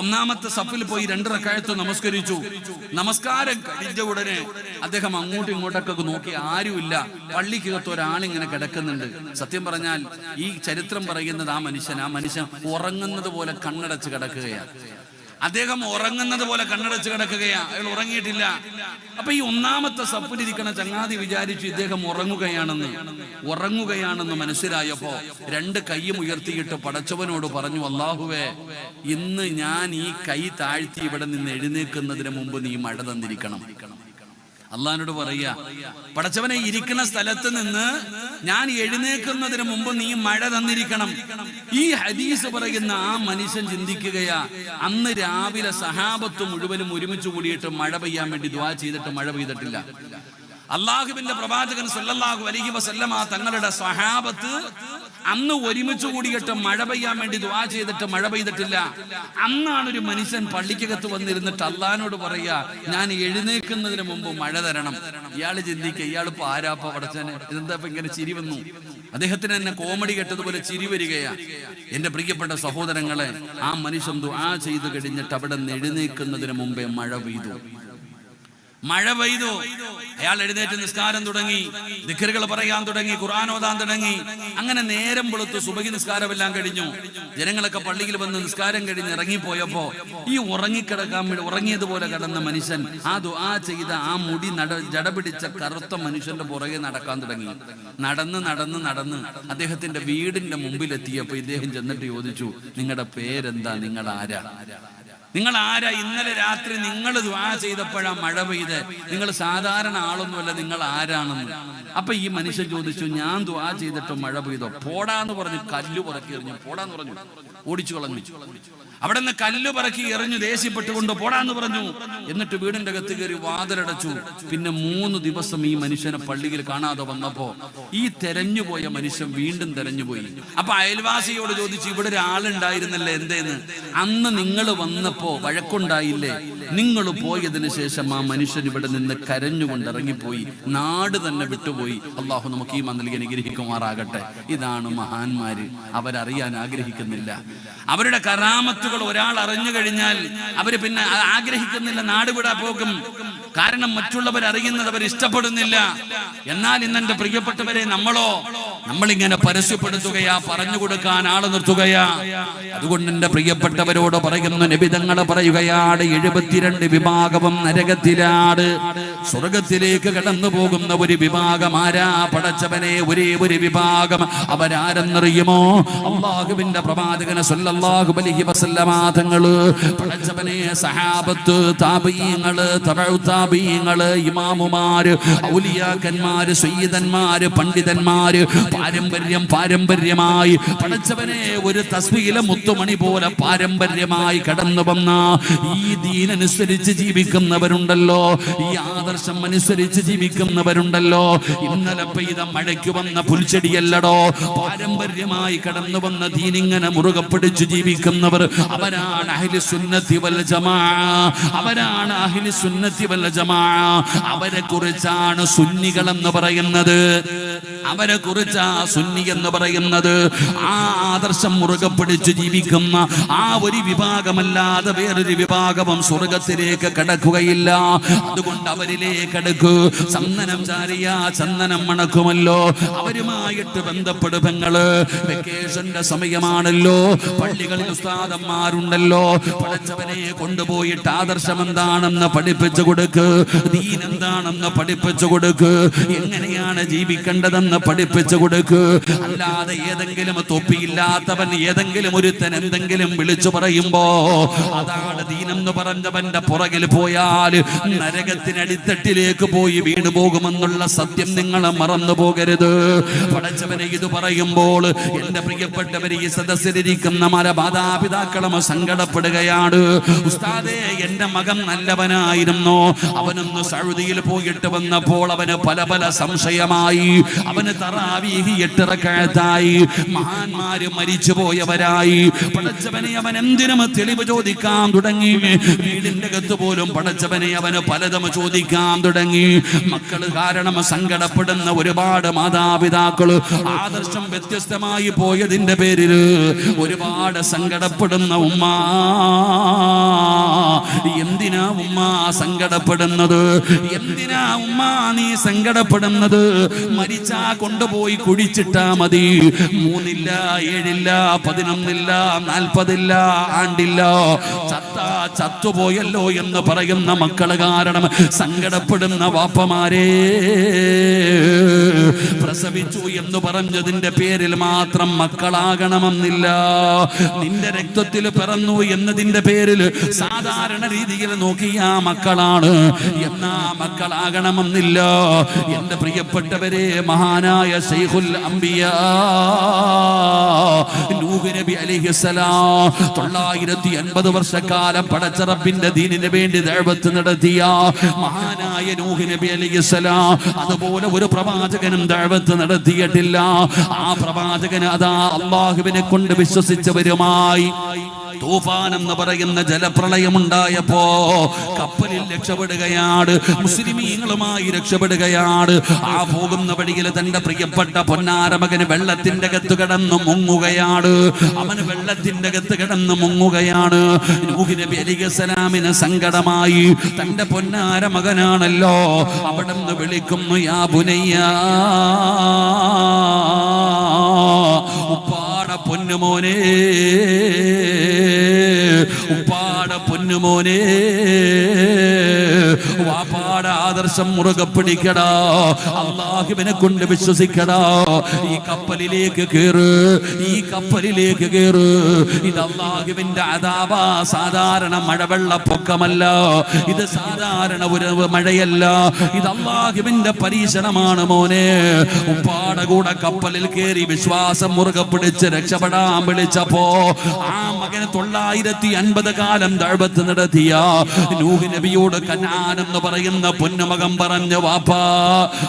ഒന്നാമത്തെ സഫിൽ പോയി 2 റക്അത്ത് നമസ്കരിച്ചു. നമസ്കാരം കഴിഞ്ഞ ഉടനെ അദ്ദേഹം അങ്ങോട്ടും ഇങ്ങോട്ടൊക്കെ നോക്കി, ആരുമില്ല. പള്ളിക്കകത്ത് ഒരാളിങ്ങനെ കിടക്കുന്നുണ്ട്. സത്യം പറഞ്ഞാൽ ഈ ചരിത്രം പറയുന്നത് ആ മനുഷ്യൻ ഉറങ്ങുന്നത് പോലെ കണ്ണടച്ച് കിടക്കുകയാണ്. അദ്ദേഹം ഉറങ്ങുന്നത് പോലെ കണ്ണടച്ച് കിടക്കുകയാ. അയാൾ ഉറങ്ങിയിട്ടില്ല. അപ്പൊ ഈ ഒന്നാമത്തെ സഫിലിരിക്കണ ചങ്ങാതി വിചാരിച്ചു ഇദ്ദേഹം ഉറങ്ങുകയാണെന്ന് മനസ്സിലായപ്പോ 2 കൈയും ഉയർത്തിയിട്ട് പടച്ചവനോട് പറഞ്ഞു, അല്ലാഹുവേ, ഇന്ന് ഞാൻ ഈ കൈ താഴ്ത്തി ഇവിടെ നിന്ന് എഴുന്നേൽക്കുന്നതിന് മുമ്പ് നീ മഴ തന്നിരിക്കണം. അള്ളാഹിനോട് പറയാ, പടച്ചവനെ, ഇരിക്കുന്ന സ്ഥലത്ത് നിന്ന് ഞാൻ എഴുന്നേൽക്കുന്നതിന് മുമ്പ് നീ മഴ തന്നിരിക്കണം. ഈ ഹദീസ് പറയുന്ന ആ മനുഷ്യൻ ചിന്തിക്കുകയാ, അന്ന് രാവിലെ സഹാബത്ത് മുഴുവനും ഒരുമിച്ച് കൂടിയിട്ട് മഴ പെയ്യാൻ വേണ്ടി ദുആ ചെയ്തിട്ട് മഴ പെയ്തിട്ടില്ല. അള്ളാഹുവിന്റെ പ്രവാചകൻ സല്ലല്ലാഹു അലൈഹി വസല്ലമ തങ്ങളുടെ സ്വഹാബത്ത് അന്ന് ഒരുമിച്ച് കൂടിയിട്ട് മഴ പെയ്യാൻ വേണ്ടി ദുആ ചെയ്തിട്ട് മഴ പെയ്തിട്ടില്ല. അന്നാണ് ഒരു മനുഷ്യൻ പള്ളിക്കകത്ത് വന്നിരുന്നിട്ട് അള്ളാഹിനോട് പറയാ, ഞാൻ എഴുന്നേൽക്കുന്നതിന് മുമ്പ് മഴ തരണം. ഇയാള് ചിന്തിക്കുക, ഇയാളിപ്പോ ആരാപ്പ പടച്ചനെ, ഇതെന്താ ഇങ്ങനെ ചിരി വന്നു? അദ്ദേഹത്തിന് തന്നെ കോമഡി കേട്ടതുപോലെ ചിരി വരികയാ. എന്റെ പ്രിയപ്പെട്ട സഹോദരങ്ങളെ, ആ മനുഷ്യൻ ദുആ ചെയ്ത് കഴിഞ്ഞിട്ട് അവിടെ നിന്ന് എഴുന്നേൽക്കുന്നതിന് മുമ്പേ മഴ പെയ്തു. മഴ പെയ്തു. അയാൾ എഴുന്നേറ്റ് നിസ്കാരം തുടങ്ങി, ദിക്റുകൾ പറയാൻ തുടങ്ങി, ഖുർആൻ ഓതാൻ തുടങ്ങി. അങ്ങനെ നേരം വെളുത്തു, സുബഹി നിസ്കാരം എല്ലാം കഴിഞ്ഞു. ജനങ്ങളൊക്കെ പള്ളിയിൽ വന്ന് നിസ്കാരം കഴിഞ്ഞ് ഇറങ്ങിപ്പോയപ്പോ ഈ ഉറങ്ങിയതുപോലെ കിടന്ന മനുഷ്യൻ, ആ ദുആ ചെയ്ത ആ മുടി ജട പിടിച്ച കറുത്ത മനുഷ്യന്റെ പുറകെ നടക്കാൻ തുടങ്ങി. നടന്ന് നടന്ന് നടന്ന് അദ്ദേഹത്തിന്റെ വീടിന്റെ മുമ്പിലെത്തിയപ്പോ ഇദ്ദേഹം ചെന്നിട്ട് ചോദിച്ചു, നിങ്ങളുടെ പേരെന്താ, നിങ്ങൾ ആരാ? നിങ്ങൾ ആരാ? ഇന്നലെ രാത്രി നിങ്ങൾ ദുആ ചെയ്തപ്പോഴാ മഴ പെയ്ത്, നിങ്ങൾ സാധാരണ ആളൊന്നുമല്ല, നിങ്ങൾ ആരാണെന്ന്. അപ്പൊ ഈ മനുഷ്യൻ ചോദിച്ചു, ഞാൻ ദുആ ചെയ്തിട്ട് മഴ പെയ്തോ? പോടാന്ന് പറഞ്ഞു കല്ല് പുറക്കി എറിഞ്ഞു. പോടാന്ന് പറഞ്ഞു, ഓടിച്ചു കളഞ്ഞു. അവിടെ നിന്ന് കല്ല് പറക്കി എറിഞ്ഞു, ദേഷ്യപ്പെട്ടുകൊണ്ട് പോടാന്ന് പറഞ്ഞു. എന്നിട്ട് വീടിന്റെ അകത്ത് കയറി വാതിലടച്ചു. പിന്നെ 3 ദിവസം ഈ മനുഷ്യനെ പള്ളിയിൽ കാണാതെ വന്നപ്പോ ഈ തെരഞ്ഞുപോയ മനുഷ്യൻ വീണ്ടും തെരഞ്ഞുപോയി. അപ്പൊ അയൽവാസിയോട് ചോദിച്ചു, ഇവിടെ ഒരാളുണ്ടായിരുന്നല്ലേ, എന്തേന്ന്? അന്ന് നിങ്ങൾ വന്നപ്പോ വഴക്കുണ്ടായില്ലേ? നിങ്ങൾ പോയതിനു ശേഷം ആ മനുഷ്യൻ ഇവിടെ നിന്ന് കരഞ്ഞുകൊണ്ട് ഇറങ്ങിപ്പോയി, നാട് തന്നെ വിട്ടുപോയി. അള്ളാഹു നമുക്ക് ഈ മന്ദിൽ അനുഗ്രഹിക്കുമാറാകട്ടെ. ഇതാണ് മഹാന്മാര്. അവരറിയാൻ ആഗ്രഹിക്കുന്നില്ല. അവരുടെ കറാമത്തുകൾ ഒരാൾ അറിഞ്ഞു കഴിഞ്ഞാൽ അവര് പിന്നെ ആഗ്രഹിക്കുന്നില്ല, നാട് വിടാ പോകും. കാരണം മറ്റുള്ളവർ അറിയുന്നത് അവർ ഇഷ്ടപ്പെടുന്നില്ല. എന്നാൽ ഇന്നെന്റെ പ്രിയപ്പെട്ടവരെ, നമ്മളിങ്ങനെ പരസ്യപ്പെടുത്തുകയാ, പറഞ്ഞു കൊടുക്കാൻ ആള് നിർത്തുകയാ. അതുകൊണ്ട് എന്റെ പ്രിയപ്പെട്ടവരോട് പറയുന്നു, നബി തങ്ങൾ പറയുകയാണ്, 72 വിഭാഗവും നരകത്തിലാണ്. സ്വർഗത്തിലേക്ക് കടന്നു പോകുന്ന ഒരു വിഭാഗം ആരാ? പടച്ചവനെ, ഒരേ ഒരു വിഭാഗം. അവരാരെന്നറിയുമോ? അല്ലാഹുവിന്റെ പ്രവാചകൻ സല്ലല്ലാഹു അലൈഹി വസല്ലമ തങ്ങള്, പടച്ചവനെ, സഹാബത്ത്, താബഈങ്ങള്, തബഉ താബഈങ്ങള്, ഇമാമുമാര്, ഔലിയാക്കന്മാര്, സയ്യിദന്മാര്, പണ്ഡിതന്മാര്, പാരമ്പര്യമായി പടച്ചവനെ ഒരു തസ്ബീഹിലെ മുത്തുമണി പോലെ പാരമ്പര്യമായി കടന്നു വന്ന ഈ ദീനനുസരിച്ച് ജീവിക്കുന്നവരുണ്ടല്ലോ, ഈ ആദർശം അനുസരിച്ച് ജീവിക്കുന്നവരുണ്ടല്ലോ. ഇന്നലെ പെയ്ത മഴയ്ക്ക് വന്ന പുൽച്ചെടിയല്ലടോ, പാരമ്പര്യമായി കടന്നു വന്ന ദീനിങ്ങനെ മുറുകെ പിടിച്ചു ജീവിക്കുന്നവർ. അവരാണ് അഹ്ലു സുന്നത്തി വൽ ജമാഅ. അവരാണ് അഹ്ലു സുന്നത്തി വൽ ജമാഅ. അവരെ കുറിച്ചാണ് സുന്നികൾ എന്ന് പറയുന്നത്. അവരെ കുറിച്ച് സുന്നി എന്ന് പറയുന്നത് ആ ആദർശം മുറുകെ പിടിച്ച് ജീവിക്കുന്ന ആ ഒരു വിഭാഗമല്ലാതെ വേറൊരു വിഭാഗവും സ്വർഗത്തിലേക്ക് കടക്കുകയില്ല. അതുകൊണ്ട് അവരിലേക്ക് അടുക്കൂ. ചന്ദനം ചാരിയ ചന്ദനം മണക്കുമല്ലോ. അവരുമായിട്ട് ബന്ധപ്പെടുപങ്ങള്. വെക്കേഷന്റെ സമയമാണല്ലോ, പള്ളികളിൽ ഉസ്താദന്മാരുണ്ടല്ലോ. പഠിച്ചവനെ കൊണ്ടുപോയിട്ട് ആദർശം എന്താണെന്ന് പഠിപ്പിച്ചു കൊടുക്ക്, ദീൻ എന്താണെന്ന് പഠിപ്പിച്ചു കൊടുക്ക്, എങ്ങനെയാണ് ജീവിക്കേണ്ടതെന്ന് പഠിപ്പിച്ചു കൊടുക്ക്. അല്ലാതെ ഏതെങ്കിലും തൊപ്പിയില്ലാത്തവൻ ഏതെങ്കിലും ഒരുത്തൻ എന്തെങ്കിലും വിളിച്ചു പറയുമ്പോ അതാണ് ദീനെന്ന് പറഞ്ഞവന്റെ പുറകിൽ പോയാൽ നരകത്തിനടിത്തട്ടിലേക്ക് പോയി വീണു പോകുമെന്നുള്ള സത്യം നിങ്ങൾ മറന്നു പോകരുത്. പടച്ചവനെ ഇത് പറയുമ്പോൾ എന്റെ പ്രിയപ്പെട്ടവരെ, ഈ സദസ്സിലിരിക്കുന്ന മല മാതാപിതാക്കളും സങ്കടപ്പെടുകയാണ്. ഉസ്താദേ, എന്റെ മകൻ നല്ലവനായിരുന്നു, അവനൊന്ന് സൗദിയിൽ പോയിട്ട് വന്നപ്പോൾ അവന് പല പല സംശയമായി. അവന് തറാവീഹ് 8 റക്അത്തായി. മഹാന്മാര് മരിച്ചു പോയവരായി. പടച്ചവനെ, അവൻ എന്തിനും തെളിവ് ചോദിക്കാൻ തുടങ്ങി. വീടിന്റെ അകത്ത് പോലും പടച്ചവനെ അവന് പലതും ചോദിക്കാൻ തുടങ്ങി. മക്കള് കാരണം സങ്കടപ്പെടുന്ന ഒരുപാട് മാതാപിതാക്കള്, ആദർശം വ്യത്യസ്തമായി പോയതിന്റെ പേരിൽ ഒരുപാട് സങ്കടപ്പെടുന്ന ഉമ്മ. എന്തിനാ ഉമ്മ സങ്കടപ്പെടുന്നത്? എന്തിനാ ഉമ്മ നീ സങ്കടപ്പെടുന്നത്? മരിച്ചാ കൊണ്ടുപോയി കുഴിച്ചിട്ടാ മതി. 3 ഇല്ല, 7 ഇല്ല, 11 ഇല്ല, 40 ഇല്ല, ആണ്ടില്ല, ചത്തുപോയല്ലോ എന്ന് പറയുന്ന മക്കള് കാരണം സങ്കടപ്പെടുന്ന വാപ്പമാരെ, പ്രസവിച്ചു എന്ന് പറഞ്ഞതിന്റെ പേരിൽ മാത്രം മക്കളാകണമെന്നില്ല. നിന്റെ രക്തത്തിൽ പിറന്നു എന്നതിന്റെ പേരിൽ സാധാരണ രീതിയിൽ നോക്കിയ മക്കളാണ്, എന്നാ മക്കളാകണമെന്നില്ല. എന്റെ പ്രിയപ്പെട്ടവരെ, മഹാനായ ശൈഖുൽ അംബിയാ നൂഹ് നബി അലൈഹിസ്സലാം 950 വർഷക്കാലം പടച്ച റബ്ബിന്റെ ദീനിന് വേണ്ടി ദഅവത്ത് നടത്തിയ മഹാനായ നൂഹ് നബി അലൈഹിസ്സലാം അതുപോലെ ഒരു പ്രവാചകനും ദഅവത്ത് നടത്തിയിട്ടില്ല. ആ പ്രവാചകന് അതാ അല്ലാഹുവിനെ കൊണ്ട് വിശ്വസിച്ചവരുമായി തൂഫാൻ എന്ന് പറയുന്ന ജലപ്രളയമുണ്ടായപ്പോ കപ്പലിൽ രക്ഷപ്പെടുകയാണ്, മുസ്ലിമീങ്ങളുമായി രക്ഷപ്പെടുകയാണ്. ആ പോകുന്ന വഴിയിൽ തന്റെ പ്രിയപ്പെട്ട പൊന്നാര മകന് വെള്ളത്തിന്റെ അകത്ത് കിടന്ന് മുങ്ങുകയാണ്. അവന് വെള്ളത്തിന്റെ അകത്ത് കിടന്ന് മുങ്ങുകയാണ്. നൂഹ് നബി അലൈഹിസ്സലാമിന് സങ്കടമായി. തന്റെ പൊന്നാര മകനാണല്ലോ. അവിടെ നിന്ന് വിളിക്കുന്നു, യാ ബുനയ്യ, ഉപ്പാട പൊന്നുമോനെ, ഉപ്പാട പൊന്നുമോനെ, വാപ്പാട ആദർശം മുറുകെ പിടിക്കടാ, അല്ലാഹുവിനെ കൊണ്ട് വിശ്വസിക്കടാ. ഈ കപ്പലിലേക്ക് കേറ്, ഈ കപ്പലിലേക്ക് കേറ്. ഇത് അല്ലാഹുവിന്റെ അദാബാ, സാധാരണ മഴവെള്ളപ്പൊക്കമല്ല, ഇത് സാധാരണ ഒരു മഴയല്ല, ഇത് അല്ലാഹുവിന്റെ പരീക്ഷണമാണ് മോനെ. ഉപ്പാട കൂടെ കപ്പലിൽ കയറി വിശ്വാസം മുറുകെ പിടിച്ച് രക്ഷപ്പെടാൻ വിളിച്ചപ്പോ ആ മകന് 950 കാലം ദഅവത്ത് നടത്തിയ നൂഹ് നബിയോട് കനാൻ എന്ന് പറയുന്ന പൊന്നുമകൻ പറഞ്ഞു, വാപ്പാ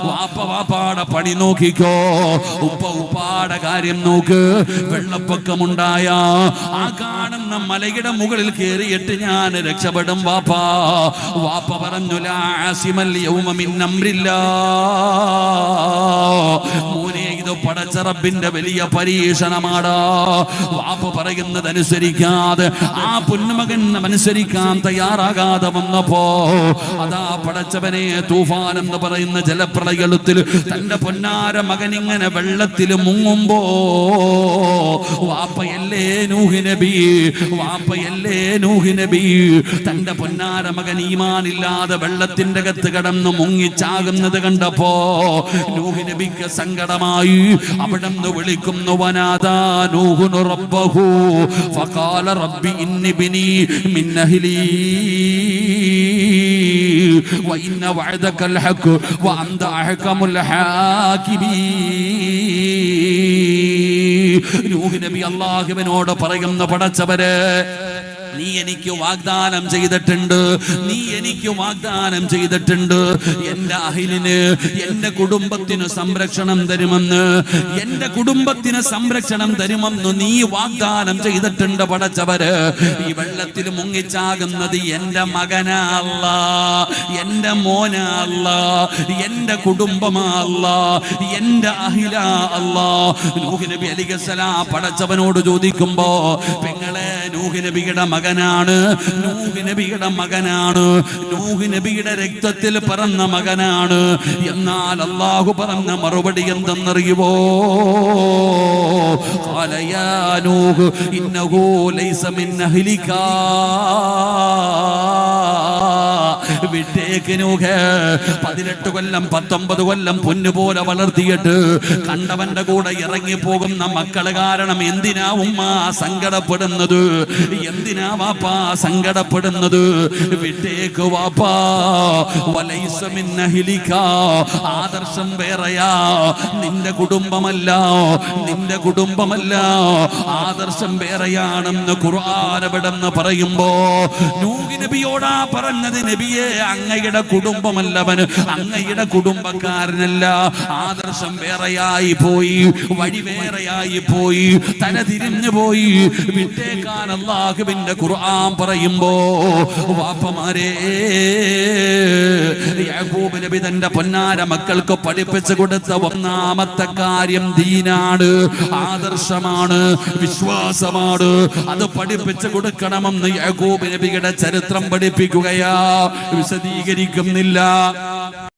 വാപ്പ വാപ്പാടെ പണി നോക്കിക്കോ, ഉപ്പ ഉപ്പാടെ കാര്യം നോക്ക്. വെള്ളപ്പൊക്കമുണ്ടായ ആ കാണുന്ന മലയുടെ മുകളിൽ കയറിയിട്ട് ഞാൻ രക്ഷപ്പെടും വാപ്പാ. വാപ്പ പറഞ്ഞു, ലാ ആസിമൽ യൗമ മിൻ അംരില്ലാഹ്. മോനെ, ഇത് പടച്ച റബ്ബിന്റെ വലിയ പരീക്ഷണമാടാ. വാപ്പ പറയുന്നതനുസരിക്കാതെ ആ പൊന്നുമകൻ അനുസരിക്കാൻ തയ്യാറാകാതെ വന്നപ്പോ അതാ പടച്ചവനെ തൂഫാൻ എന്ന് പറയുന്ന ജലപ്രളയത്തിൽ തന്റെ പൊന്നാര മകൻ ഇങ്ങനെ വെള്ളത്തിൽ മുങ്ങുമ്പോ വാപ്പയല്ലേ നൂഹ് നബി, വാപ്പയല്ലേ നൂഹ് നബി. തന്റെ പൊന്നാര മകൻ ഈമാനില്ലാതെ വെള്ളത്തിന്റെ അകത്ത് കിടന്ന് മുങ്ങിച്ചാകുന്നത് കണ്ടപ്പോ നൂഹ് നബിക്ക് സങ്കടമായി. അവിടെ നിന്ന് വിളിക്കുന്നു, വനാദാ നൂഹുൻ റബ്ബഹു ഫഖാല റബ്ബി ഇന്നി ബിനി മിൻ അഹ്ലി وإن وعدك الحق وأنت أحكم الحاكمين. നൂഹ് നബി അല്ലാഹുവിനോട് പറയുന്ന, പടച്ചവരെ, നീ എനിക്ക് വാഗ്ദാനം ചെയ്തിട്ടുണ്ട്, നീ എനിക്ക് വാഗ്ദാനം ചെയ്തിട്ടുണ്ട്, എന്റെ അഹിലിന്, എന്റെ കുടുംബത്തിന് സംരക്ഷണം തരുമെന്ന്, എന്റെ കുടുംബത്തിന് സംരക്ഷണം തരുമെന്ന് നീ വാഗ്ദാനം ചെയ്തിട്ടുണ്ട് പടച്ചവര്. ഈ വെള്ളത്തിൽ മുങ്ങിച്ചാകുന്നത് എന്റെ മകനല്ല, എന്റെ മോനല്ല, എന്റെ കുടുംബമല്ല, എന്റെ അഹില അല്ല. നൂഹ് നബി അലൈഹിസ്സലാം പടച്ചവനോട് ചോദിക്കുമ്പോ, പെങ്ങളെ, നൂഹ് നബിയുടെ മകനാണ്, നൂഹ് നബിയുടെ മകനാണ്, നൂഹ് നബിയുടെ രക്തത്തിൽ പിറന്ന മകനാണ്. എന്നാൽ അല്ലാഹു പറഞ്ഞ മറുപടി എന്തെന്നറിയുമോ? ഖാല യാ നൂഹ് ഇന്നഹു ലൈസ മിൻ അഹ്ലിക. വിട്ടേക്ക് നൂഹ്. 18 കൊല്ലം 19 കൊല്ലം പൊന്നുപോലെ വളർത്തിയിട്ട് കണ്ടവന്റെ കൂടെ ഇറങ്ങി പോകുന്ന മക്കള് കാരണം എന്തിനാ ഉമ്മ സങ്കടപ്പെടുന്നത്? എന്തിനാ വാപ്പാ സങ്കടപ്പെടുന്നത്? വിട്ടേക്ക് വാപ്പാ. വലൈസ മിൻ അഹ്ലിക. ആദർശം വേറെയാ, നിന്റെ കുടുംബമല്ല, നിന്റെ കുടുംബമല്ല, ആദർശം വേറെയാണെന്ന് ഖുർആൻ എവിടെന്ന് പറയുമ്പോ നൂഹ് നബിയോടാ പറഞ്ഞത്, നബിയെ, അങ്ങയുടെ കുടുംബമല്ലവൻ, അങ്ങയുടെ കുടുംബക്കാരനല്ല, ആദർശം വേറെയായി പോയി, വഴി വേറെയായി പോയി, തല തിരിഞ്ഞു പോയി. വിട്ടേക്കാൻ അല്ലാഹുവിന്റെ ഖുർആൻ പറയുമ്പോ വാപ്പമാരെ, യാക്കൂബ് നബി തന്റെ പൊന്നാര മക്കൾക്ക് പഠിപ്പിച്ചു കൊടുത്ത ഒന്നാമത്തെ കാര്യം ദീനാണ്, ആദർശമാണ്, വിശ്വാസമാണ്. അത് പഠിപ്പിച്ചു കൊടുക്കണമെന്ന് യാക്കൂബ് നബിയുടെ ചരിത്രം പഠിപ്പിക്കുകയാ, വിശദീകരിക്കുന്നില്ല.